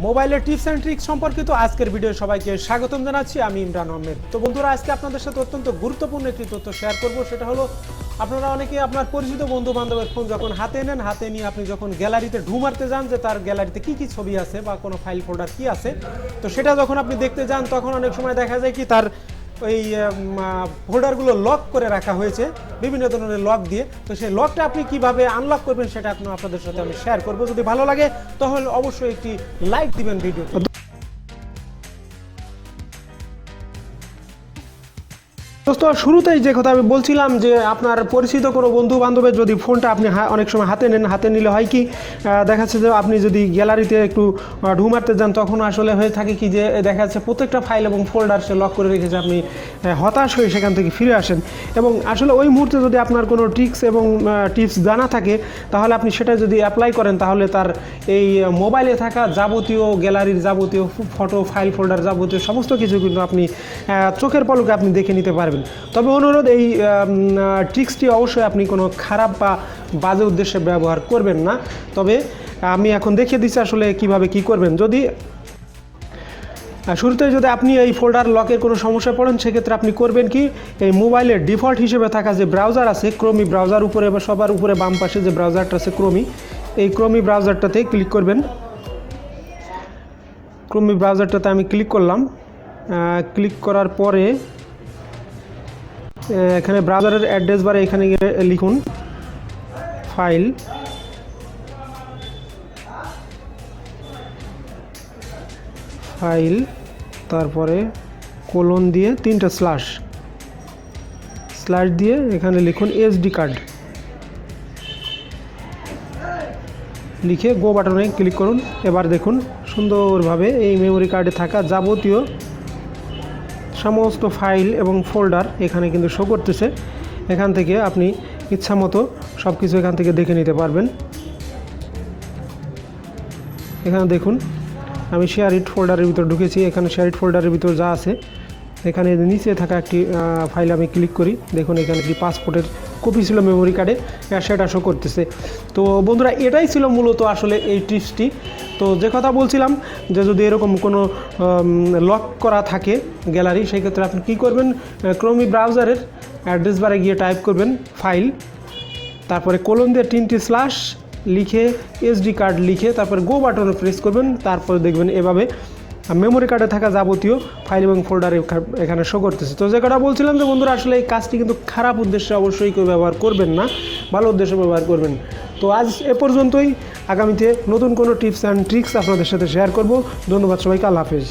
মোবাইলের tips and tricks সম্পর্কিত আজকের ভিডিও সবাইকে স্বাগতম জানাচ্ছি। আমি ইমরান আহমেদ। তো বন্ধুরা, আজকে আপনাদের সাথে অত্যন্ত গুরুত্বপূর্ণ একটি তথ্য শেয়ার করব। সেটা হলো, আপনারা অনেকে আপনার পরিচিত বন্ধু বান্ধবের ফোন যখন হাতে নেন, হাতে নিয়ে আপনি যখন গ্যালারিতে ঢু মারতে যান যে তার গ্যালারিতে কি কি ছবি আছে বা কোনো ফাইল ফোল্ডার কি আছে, তো সেটা যখন আপনি দেখতে যান তখন অনেক সময় দেখা যায় কি তার ওই ফোল্ডারগুলো লক করে রাখা হয়েছে বিভিন্ন ধরনের লক দিয়ে। তো সেই লকটা আপনি কিভাবে আনলক করবেন সেটা আপনাদের সাথে আমি শেয়ার করব। যদি ভালো লাগে তাহলে অবশ্যই একটি লাইক দিবেন ভিডিও। দোস্ত, শুরুতেই যে কথা আমি বলছিলাম যে আপনার পরিচিত কোনো বন্ধু বান্ধবের যদি ফোনটা আপনি অনেক সময় হাতে নেন, হাতে নিলে হয় কি দেখা যাচ্ছে যে আপনি যদি গ্যালারিতে একটু ঢু মারতে যান তখন আসলে হয়ে থাকে কি যে দেখা যাচ্ছে প্রত্যেকটা ফাইল এবং ফোল্ডার সে লক করে রেখেছে, আপনি হতাশ হয়ে সেখান থেকে ফিরে আসেন। এবং আসলে ওই মুহূর্তে যদি আপনার কোনো ট্রিক্স এবং টিপস জানা থাকে তাহলে আপনি সেটা যদি অ্যাপ্লাই করেন তাহলে তার এই মোবাইলে থাকা যাবতীয় গ্যালারির যাবতীয় ফটো ফাইল ফোল্ডার যাবতীয় সমস্ত কিছু কিন্তু আপনি চোখের পলকে আপনি দেখে নিতে পারবেন। তবে অনুরোধ, এই ট্রিক্সটি অবশ্যই আপনি কোনো খারাপ বা বাজে উদ্দেশ্যে ব্যবহার করবেন না। তবে আমি এখন দেখিয়ে দিচ্ছি আসলে কিভাবে কি করবেন। যদি শুরুতে যদি আপনি এই ফোল্ডার লকের কোনো সমস্যা পড়েন, সেক্ষেত্রে আপনি করবেন কি, এই মোবাইলের ডিফল্ট হিসেবে থাকা যে ব্রাউজার আছে ক্রোমি ব্রাউজার, উপরে বা সবার উপরে বাম পাশে যে ব্রাউজারটা আছে ক্রোমি, এই ক্রোমি ব্রাউজারটাতে ক্লিক করবেন। ক্রোমি ব্রাউজারটাতে আমি ক্লিক করলাম। ক্লিক করার পরে এখানে ব্রাউজারের অ্যাড্রেস বারে এখানে লিখুন ফাইল, তারপরে কোলন দিয়ে 3টা স্ল্যাশ দিয়ে এখানে লিখুন এসডি কার্ড, লিখে গো বাটনে ক্লিক করুন। এবার দেখুন সুন্দরভাবে এই মেমোরি কার্ডে থাকা যাবতীয় সমস্ত ফাইল এবং ফোল্ডার এখানে কিন্তু শো করতেছে। এখান থেকে আপনি ইচ্ছা মতো সব কিছু এখান থেকে দেখে নিতে পারবেন। এখানে দেখুন আমি শেয়ার ইট ফোল্ডারের ভিতর ঢুকেছি। এখানে শেয়ার ইট ফোল্ডারের ভিতর যা আছে, এখানে নিচে থাকা একটি ফাইল আমি ক্লিক করি। দেখুন এখানে একটি পাসপোর্টের কপি ছিল মেমোরি কার্ডে, সেটা শো করতেছে। তো বন্ধুরা, এটাই ছিল মূলত আসলে এই টিপসটি। তো যে কথা বলছিলাম যে যদি এরকম কোনো লক করা থাকে গ্যালারি, সেই ক্ষেত্রে আপনি কী করবেন, ক্রোমি ব্রাউজারের অ্যাড্রেস বারে গিয়ে টাইপ করবেন ফাইল, তারপরে কোলন দিয়ে 3টি স্ল্যাশ লিখে এসডি কার্ড লিখে তারপরে গো বাটনে প্রেস করবেন। তারপরে দেখবেন এভাবে মেমোরি কার্ডে থাকা যাবতীয় ফাইল এবং ফোল্ডার এখানে শো করতেছে। তো যে কথা বলছিলাম যে বন্ধুরা, আসলে এই কাজটি কিন্তু খারাপ উদ্দেশ্যে অবশ্যই কেউ ব্যবহার করবেন না, ভালো উদ্দেশ্যে ব্যবহার করবেন। তো আজ এ পর্যন্তই। আগামীতে নতুন কোনো টিপস অ্যান্ড ট্রিক্স আপনাদের সাথে শেয়ার করব। ধন্যবাদ সবাইকে, আল্লাহ হাফেজ।